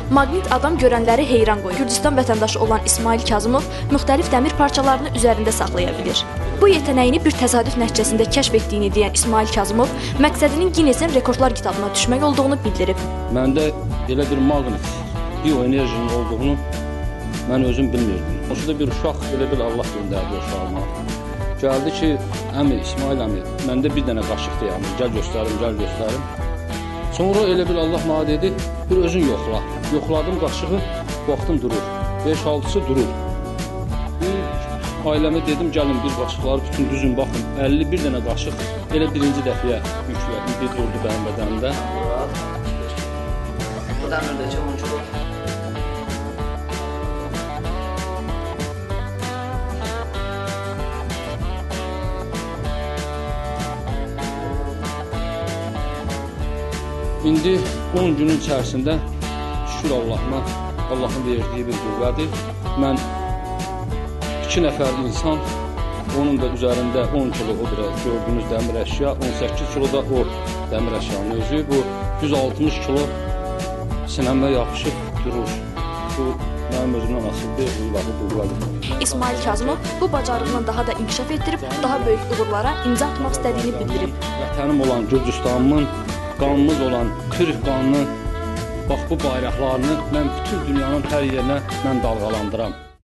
Maqnit adam görənləri heyran qoyur. Gürcüstan vətəndaşı olan İsmail Kazımov müxtəlif dəmir parçalarını üzərində saxlaya bilir. Bu yetenəyini bir təsadüf nəticəsində kəşf etdiyini deyən İsmail Kazımov məqsədinin Ginnesin rekordlar kitabına düşmək olduğunu bildirib. Məndə elə bir maqnit, bioenerjinin olduğunu mən özüm bilmirdim. Onsuz bir uşaq elə bir Allah göndərdi uşağıma. Gəldi ki, əmi, İsmail əmi, məndə bir dənə qaşıqdır yəni, gəl göstərim. Sonra elə bir Allah mənə dedi, bir özün yoxla. Yoxladım qaşığı, vaxtım durur. 5-6'sı durur. Bir ailəmə dedim, gəlin bir qaşıqları bütün düzün baxın. 51 dənə qaşıq elə birinci dəfəyə yüklədim, bir durdu mənim bədənimdə. Bu dəmirdəki 10 kilo. İndi 10 günün içərisində şükür Allah'ına, Allah'ın verdiyi bir qüvvədir. Mən 2 nəfər insan, onun da üzərində 10 kilo o gördüyünüz dəmir əşya, 18 kilo da o dəmir əşyanın özü. Bu 160 kilo sinəmə yapışıb durur. Bu mənim özümdən asılı bir qüvvədir. İsmail Kazımov bu bacarığını daha da inkişaf etdirib, daha böyük uğurlara imza atmaq istədiyini bildirib. Vətənim olan Gürcüstanımın, qanımız olan Türk qanını, bax bu bayraqlarını mən bütün dünyanın hər yerinə mən dalğalandıram.